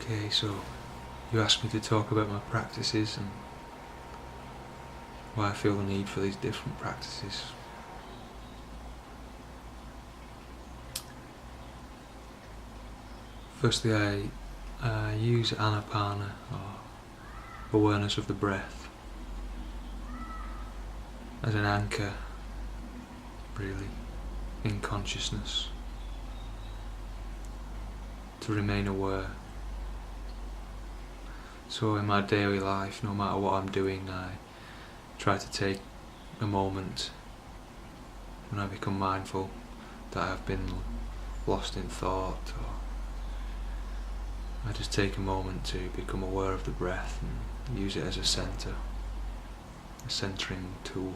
Okay, so you asked me to talk about my practices and why I feel the need for these different practices. Firstly, I use Anapana, or awareness of the breath, as an anchor, really, in consciousness, to remain aware. So in my daily life, no matter what I'm doing, I try to take a moment when I become mindful that I've been lost in thought, or I just take a moment to become aware of the breath and use it as a centre, a centering tool.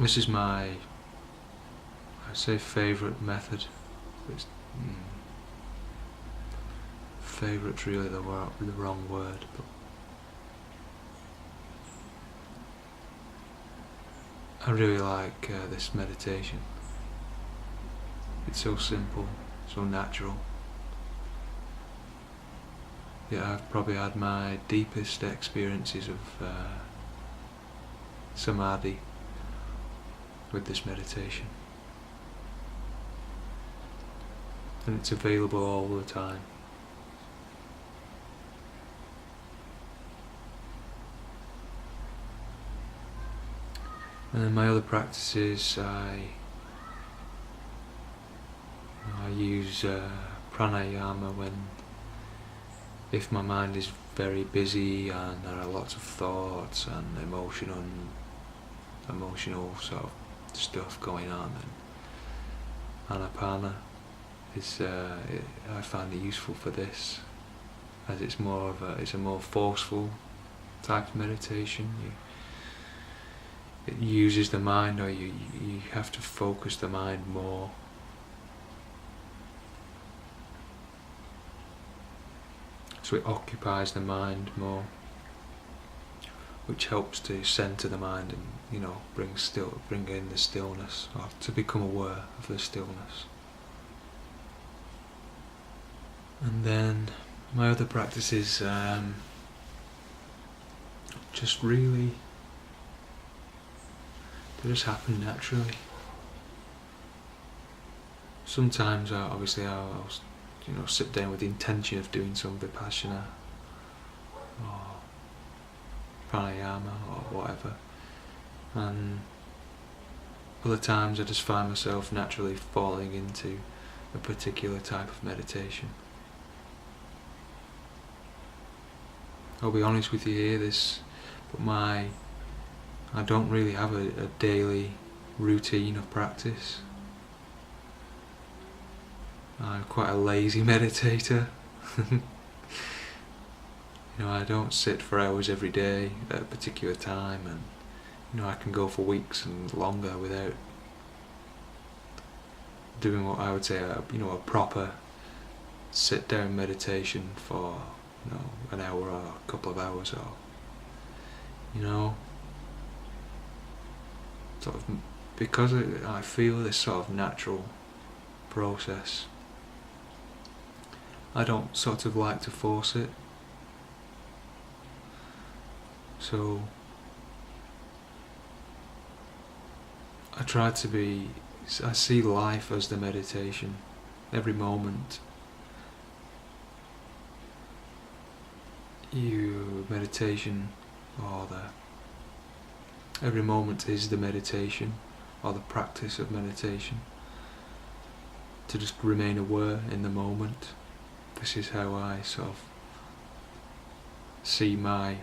This is my, I'd say, favourite method. It's, favourite's really the wrong word, but I really like this meditation. It's so simple, so natural. Yet I've probably had my deepest experiences of samadhi with this meditation. And it's available all the time. And then my other practices, I use pranayama if my mind is very busy and there are lots of thoughts and emotional sort of stuff going on. And Anapana is, I find it useful for this, as it's a more forceful type of meditation. It uses the mind, or you have to focus the mind more. So it occupies the mind more, which helps to centre the mind and bring in the stillness, or to become aware of the stillness. And then my other practices just really, they just happen naturally. Sometimes I'll sit down with the intention of doing some vipassana or pranayama or whatever, and other times I just find myself naturally falling into a particular type of meditation. I'll be honest with you here, but I don't really have a daily routine of practice. I'm quite a lazy meditator. I don't sit for hours every day at a particular time, and I can go for weeks and longer without doing what I would say a proper sit down meditation for an hour or a couple of hours, or sort of, because I feel this sort of natural process. I don't sort of like to force it. So I see life as the meditation. Every moment every moment is the meditation, or the practice of meditation. To just remain aware in the moment. This is how I sort of see my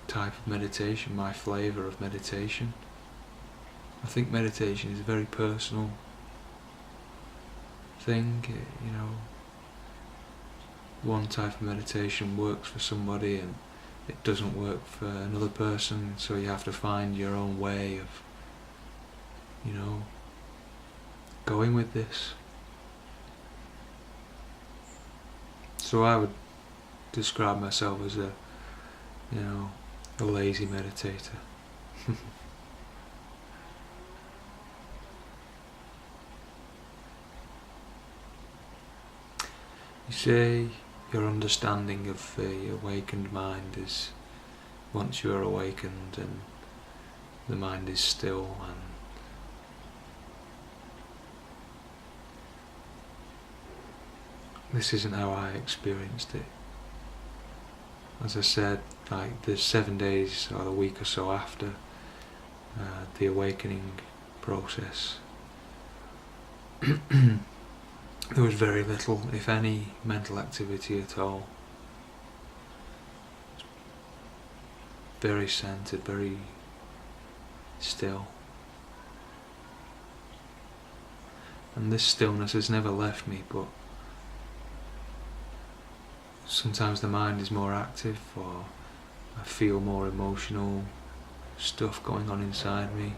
type of meditation, my flavour of meditation. I think meditation is a very personal thing. One type of meditation works for somebody and it doesn't work for another person, so you have to find your own way of going with this. So I would describe myself as a lazy meditator. You say your understanding of the awakened mind is once you are awakened and the mind is still, and this isn't how I experienced it. As I said, like the 7 days or a week or so after the awakening process, there was very little, if any, mental activity at all. Very centered, very still. And this stillness has never left me, but sometimes the mind is more active, or I feel more emotional stuff going on inside me,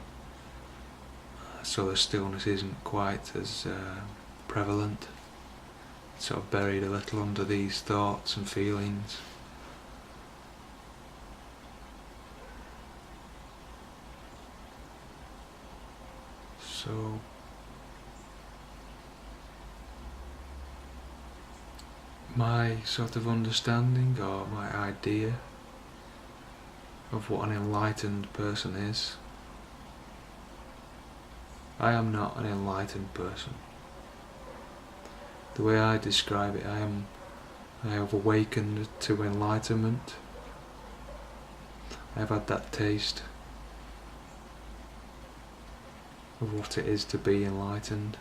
so the stillness isn't quite as prevalent. It's sort of buried a little under these thoughts and feelings. So my sort of understanding, or my idea of what an enlightened person is, I am not an enlightened person. The way I describe it, I have awakened to enlightenment. I have had that taste of what it is to be enlightened,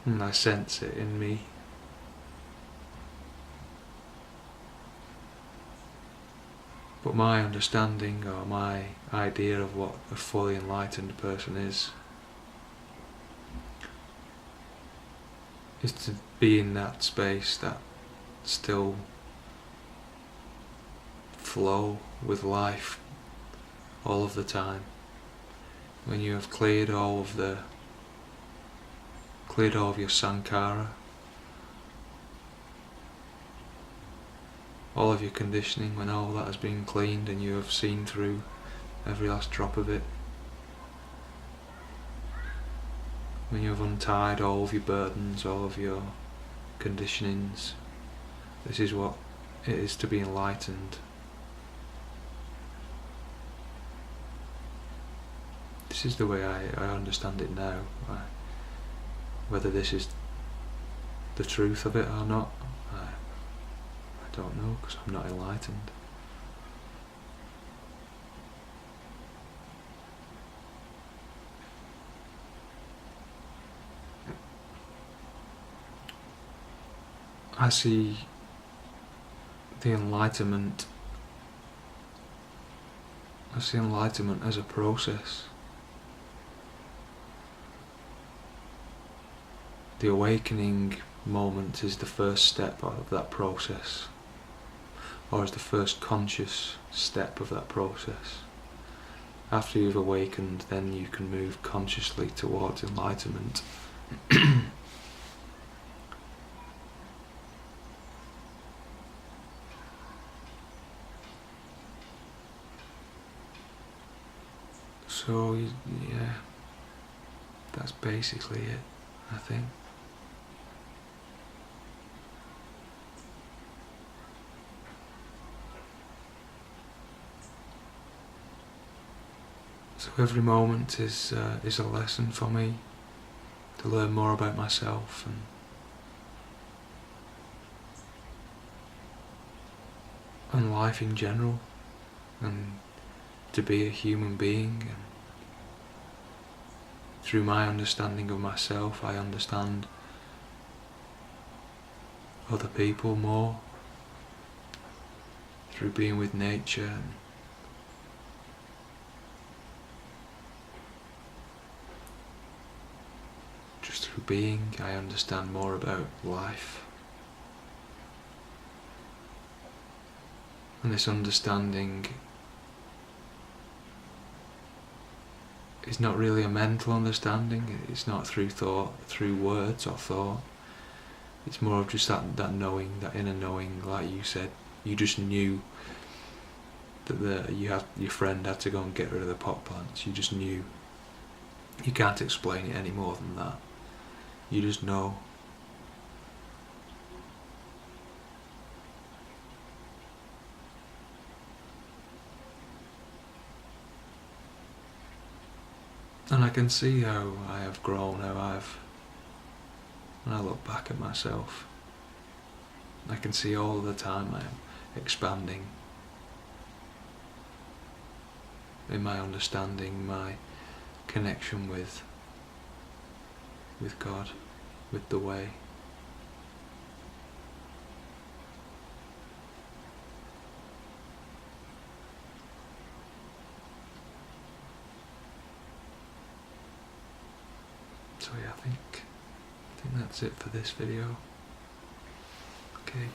and I sense it in me. But my understanding, or my idea of what a fully enlightened person is to be in that space, that still flow with life all of the time. When you have cleared all of your sankhara, all of your conditioning, when all that has been cleaned and you have seen through every last drop of it, when you have untied all of your burdens, all of your conditionings, this is what it is to be enlightened. This is the way I understand it now. Whether this is the truth of it or not, I don't know, because I'm not enlightened. I see the enlightenment as a process. The awakening moment is the first step of that process, or is the first conscious step of that process. After you've awakened, then you can move consciously towards enlightenment. So, yeah, that's basically it, I think. So every moment is a lesson for me to learn more about myself and life in general, and to be a human being. And through my understanding of myself, I understand other people more, through being with nature, and just through being, I understand more about life. And this understanding is not really a mental understanding. It's not through thought, through words or thought. It's more of just that knowing, that inner knowing. Like you said, you just knew that your friend had to go and get rid of the pot plants. You just knew. You can't explain it any more than that. You just know. And I can see how I have grown, when I look back at myself, I can see all the time I am expanding in my understanding, my connection with God, with the way. So yeah, I think that's it for this video. Okay.